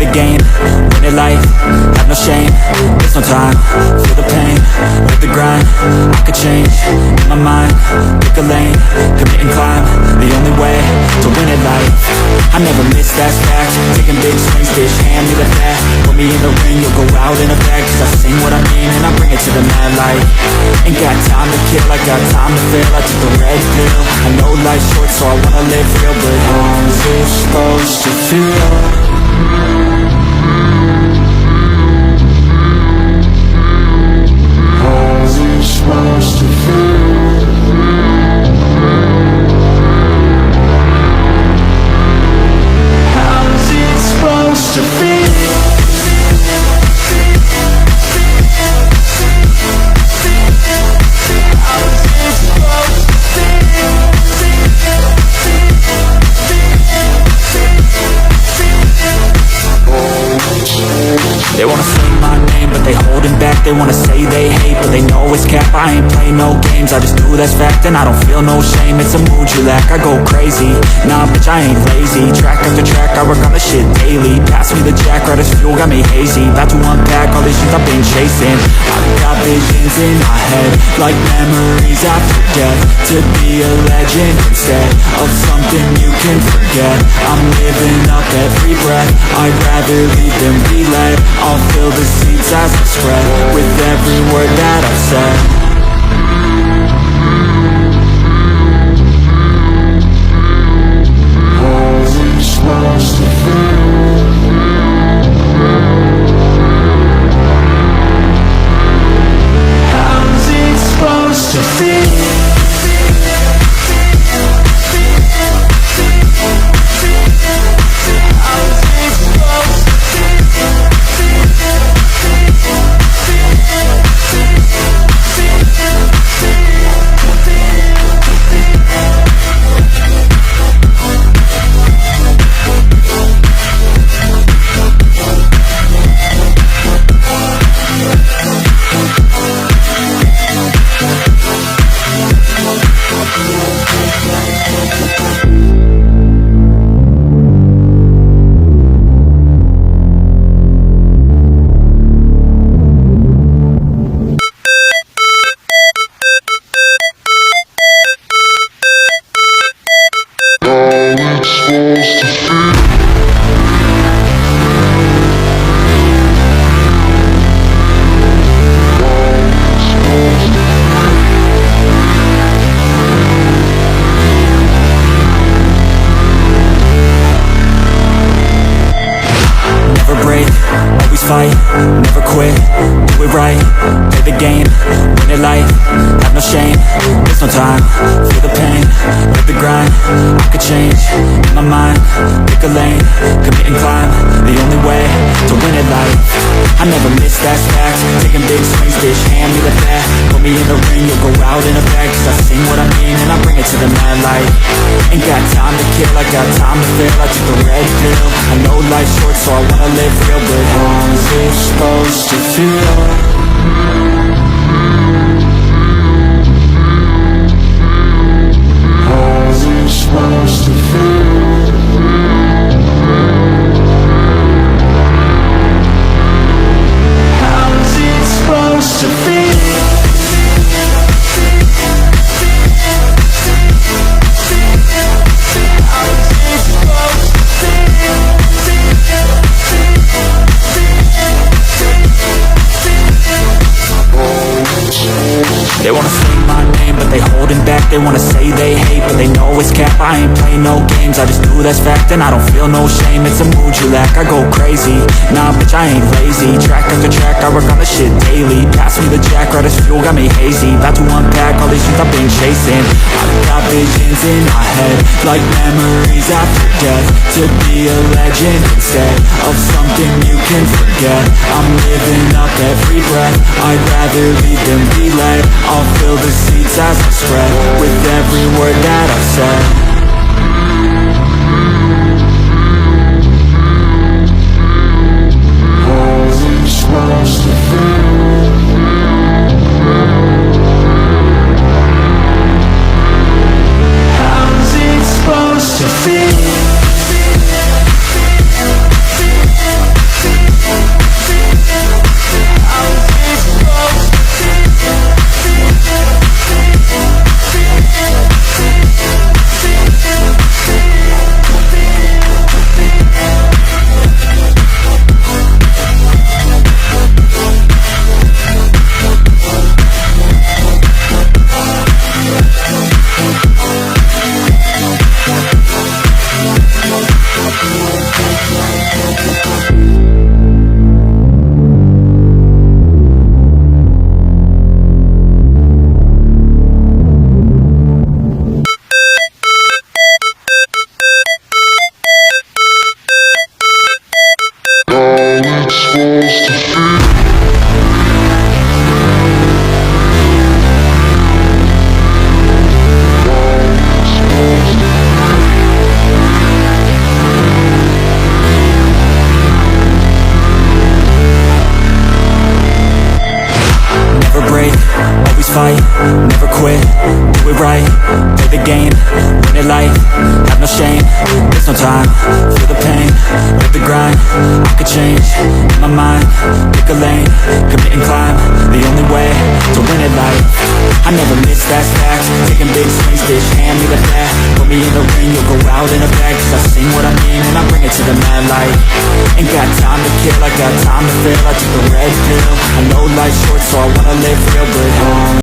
the game, win it life, have no shame. There's no time, feel the pain, live the grind. I could change, in my mind, pick a lane, commit and climb. The only way to win it life, I never miss, that's fact. Taking big swings, bitch, hand me the bat. Put me in the ring, you'll go out in a bag. Cause I sing what I mean and I bring it to the mad light. Ain't got time to kill, I got time to feel. I took the red pill, I know life's short so I wanna live real. But how's it supposed to feel? How's it supposed to feel? How's it supposed to feel? They wanna say my name, but they holding back. They wanna say they hate, but they know it's cap. I ain't play no games, I just do that's fact. And I don't feel no shame, it's a mood you lack. I go crazy, nah bitch I ain't lazy. Track after track, I work on the shit daily. Pass me the jack, right as fuel, got me hazy. About to unpack all these shit I've been chasing. I've got visions in my head, like memories after death. To be a legend instead of something you can forget. I'm living up every breath, I'd rather lead than be led. I'll fill the seats as I spread with every word that I've said. How's it supposed to feel? How's it supposed to feel? Fight, never quit, do it right, play the game, win it life, have no shame, there's no time, feel the pain, live the grind. I could change, in my mind, pick a lane, commit and climb. The only way to win it life, I never miss, that's fact. Taking big swings, bitch, hand me the bat. Put me in the ring, you'll go out in a bag. Cause I sing what I mean and I bring it to the mad light. Ain't got time to kill, I got time to feel. I took the red pill, I know life's short so I wanna live real. But how's it supposed to feel? How's it supposed to feel? How's it supposed to feel? They wanna say my name, but they holding back. They wanna say they hate, but they know it's cap. I ain't play no games, I just do that's fact. And I don't feel no shame, it's a mood you lack. I go crazy, nah bitch I ain't lazy. Track after track, I work on the shit daily. Pass me the jack, right as fuel, got me hazy. About to unpack all these shit I've been chasing. I've got visions in my head, like memories after death. To be a legend instead of something you can forget. I'm living up every breath, I'd rather lead than be led. I'll fill the seats as I spread with every word that I've said. How's it supposed to feel? How's it supposed to feel? how it's supposed to feel. Never break, always fight, never quit, do it right, play the game, win it life, have no shame, there's no time, feel the pain, live the grind, I could change, in my mind, pick a lane, commit and climb, the only way to win it life. I never miss, that's facts, taking big swings, bitch, hand me the bat, put me in the ring, you'll go out in a bag, cause I sing what I mean and I bring it to the mad light. Ain't got time to kill, I got time to feel, I took the red pill, I know life's short so I wanna live real, but